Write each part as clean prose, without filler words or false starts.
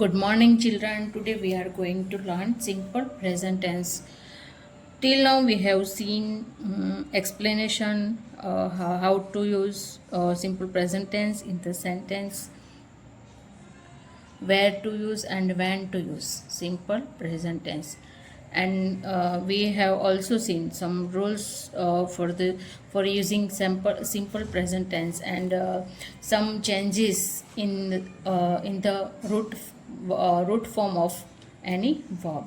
Good morning, children. Today we are going to learn simple present tense. Till now, we have seen explanation how to use simple present tense in the sentence, where to use and when to use simple present tense, and we have also seen some rules for using simple present tense and some changes in the root form of any verb,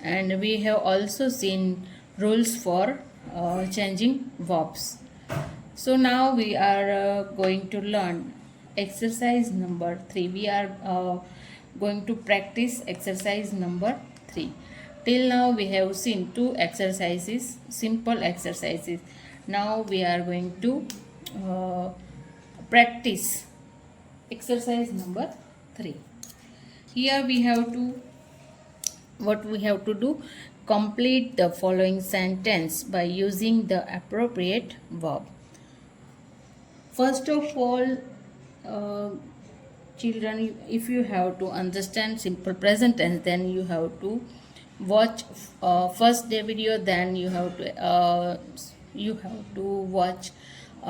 and we have also seen rules for changing verbs. So now we are going to learn exercise number 3. We are going to practice exercise number 3. Till now we have seen two exercises, simple exercises. Now we are going to practice exercise number 3. Here we have to what we have to do, complete the following sentence by using the appropriate verb. First of all, uh, children, if you have to understand simple present tense, then you have to watch first day video, then you have to watch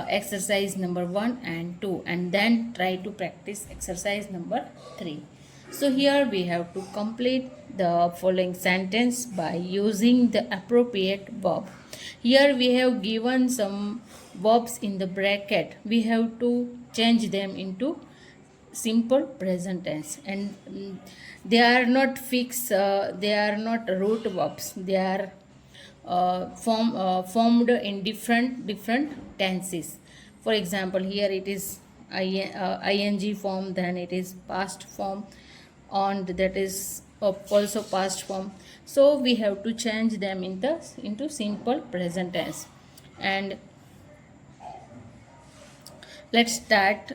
exercise number 1 and 2, and then try to practice exercise number 3. So here we have to complete the following sentence by using the appropriate verb. Here we have given some verbs in the bracket. We have to change them into simple present tense, and they are not fixed, they are not root verbs. They are formed in different tenses. For example, here it is ing form, then it is past form, and that is also past form. So we have to change them into simple present tense. And let's start.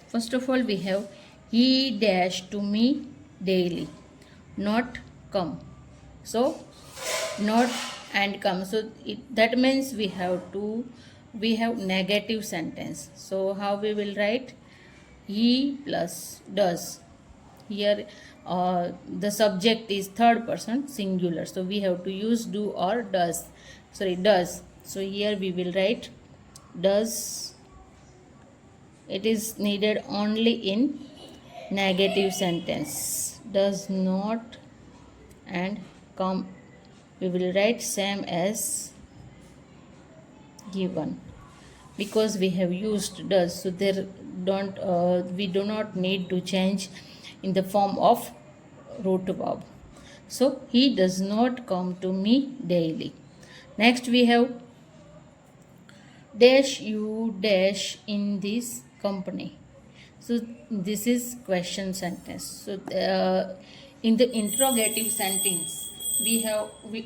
First of all, we have he dash to me daily, not come. So not and come. So that means we have negative sentence. So how we will write? He plus does. Here the subject is third person singular, so we have to use do or does. Does. So here we will write does. It is needed only in negative sentence. Does not and come, we will write same as given, because we have used does, so there don't we do not need to change in the form of root verb. So he does not come to me daily. Next we have dash you dash in this company. So this is question sentence. So in the interrogative sentence, we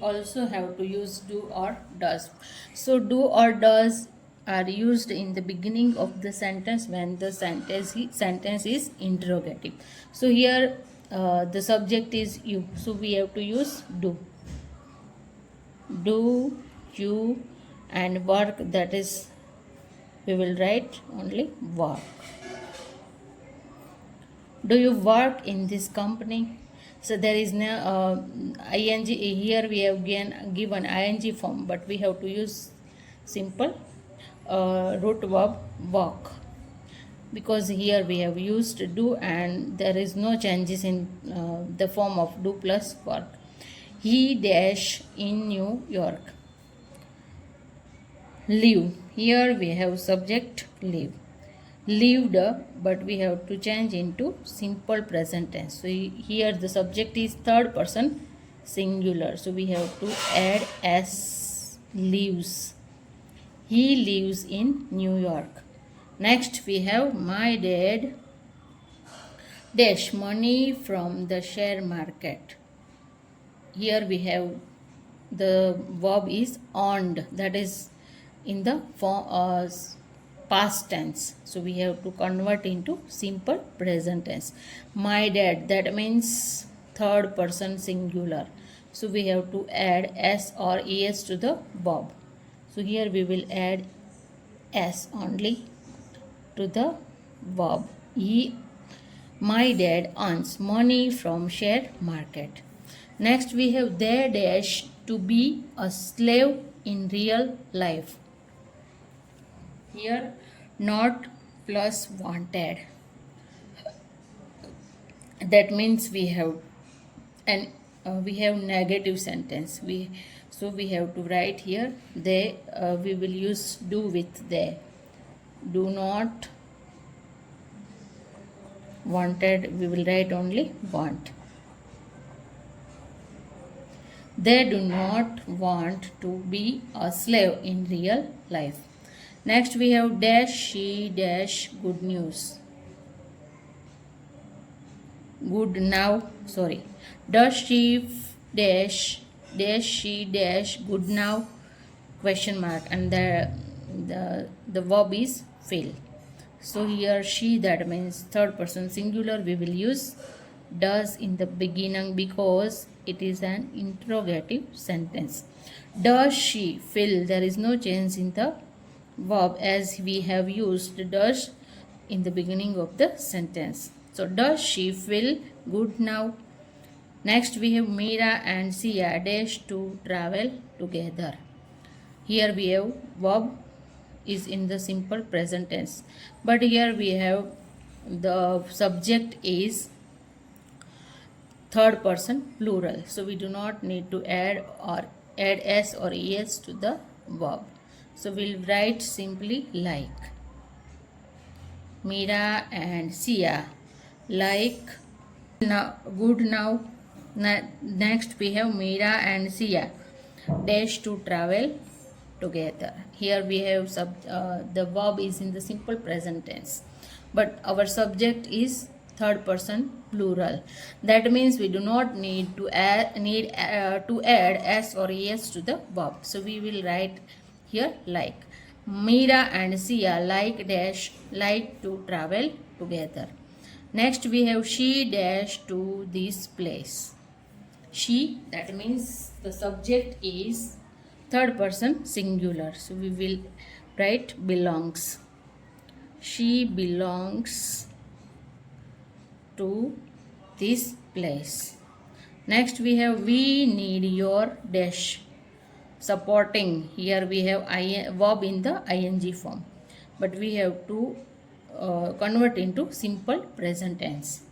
also have to use do or does. So do or does are used in the beginning of the sentence when the sentence is interrogative. So here the subject is you, so we have to use do. Do you, and work, that is we will write only work. Do you work in this company? So there is no ing. Here we have given ing form, but we have to use simple root verb work, because here we have used do and there is no changes in the form of do plus work. He dash in New York. Live. Here we have subject live. Lived, but we have to change into simple present tense. So here the subject is third person singular, so we have to add s. Lives. He lives in New York. Next we have my dad dash money from the share market. Here we have the verb is earned, that is in the form past tense, so we have to convert into simple present tense. My dad, that means third person singular, so we have to add s or es to the verb. So here we will add s only to the verb. My dad earns money from share market. Next we have they dash to be a slave in real life. Here not plus wanted. That means we have and we have negative sentence. We have to write here they. We will use do with they. Do not wanted. We will write only want. They do not want to be a slave in real life. Next we have dash she dash good news. Good now, sorry. Does she dash she dash good now question mark, and the verb is fill. So here she, that means third person singular, we will use does in the beginning because it is an interrogative sentence. Does she fill? There is no change in the verb as we have used does in the beginning of the sentence. So does she feel good now? Next we have Meera and Sia dash to travel together. Here we have verb is in the simple present tense, but here we have the subject is third person plural, so we do not need to add s or es to the verb. So we'll write simply like. Meera and Sia like now, good now. Next we have Meera and Sia dash to travel together. Here we have the verb is in the simple present tense, but our subject is third person plural. That means we do not need to add s or es to the verb. So we will write here like. Meera and Sia like dash like to travel together. Next we have she dash to this place. She, that means the subject is third person singular. So we will write belongs. She belongs to this place. Next we have we need your dash. Supporting, here we have verb in the ing form, but we have to convert into simple present tense.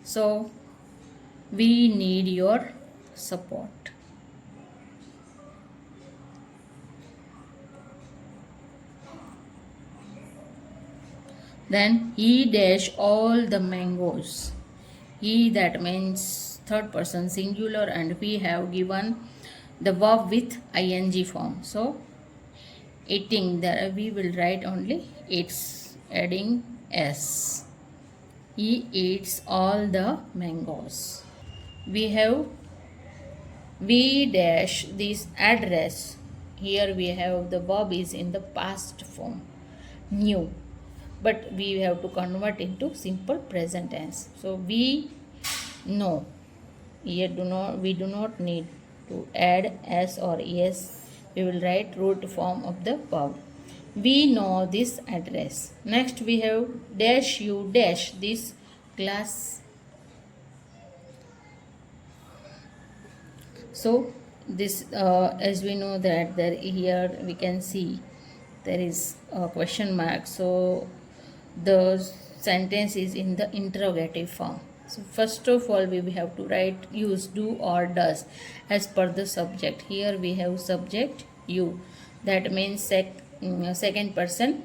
So we need your support. Then he dash all the mangoes. He, that means third person singular, and we have given the verb with ing form. So eating, there we will write only it's, adding s. He eats all the mangoes. We have we dash this address. Here we have the verb is in the past form, new, but we have to convert into simple present tense. So we know. Here we do not need to add s or es. We will write root form of the verb. We know this address. Next we have dash you dash this class. So this as we know that there, here we can see there is a question mark. So the sentence is in the interrogative form. So first of all we have to write use do or does as per the subject. Here we have subject you, that means second person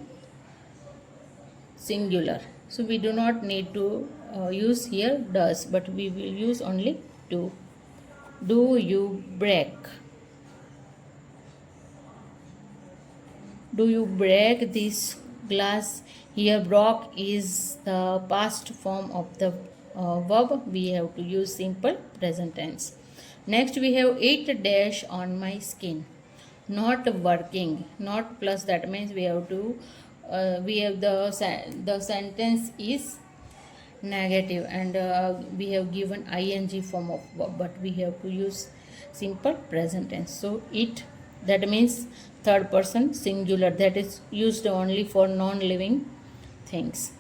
singular. So we do not need to use here does, but we will use only do. Do you break? Do you break this glass? Here broke is the past form of the verb. We have to use simple present tense. Next we have it dash on my skin. Not working, not plus, that means we have to we have the sentence is negative, and we have given ing form of verb, but we have to use simple present tense. So it, that means third person singular, that is used only for non-living things.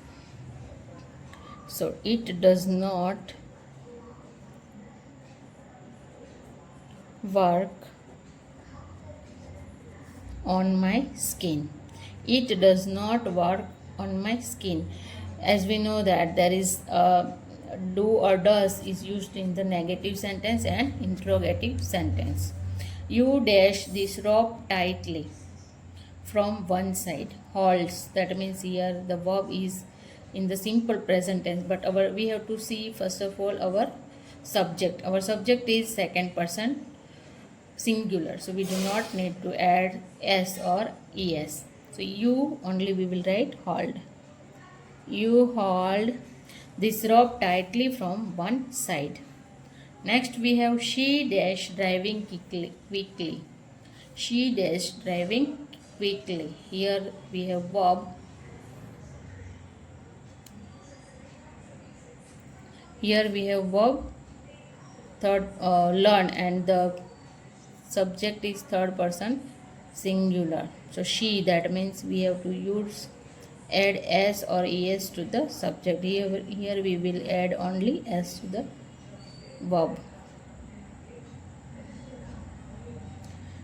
So it does not work on my skin. It does not work on my skin. As we know that there is do or does is used in the negative sentence and interrogative sentence. You dash this rope tightly from one side. Holds, that means here the verb is in the simple present tense, but our we have to see first of all our subject. Our subject is second person singular, so we do not need to add s or es. So you only we will write hold. You hold this rope tightly from one side. Next we have she dash driving quickly. She dash driving quickly. Here we have verb. Here we have verb third learn, and the subject is third person singular. So she, that means we have to use add s or es to the subject. Here we will add only s to the verb.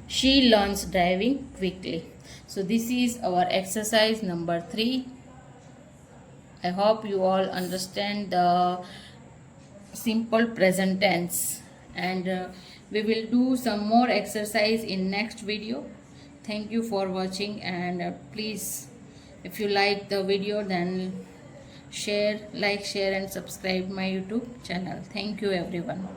She learns driving quickly. So this is our exercise number 3. I hope you all understand the simple present tense, and we will do some more exercise in next video. Thank you for watching, and please, if you like the video, then share, like, share and subscribe my YouTube channel. Thank you everyone.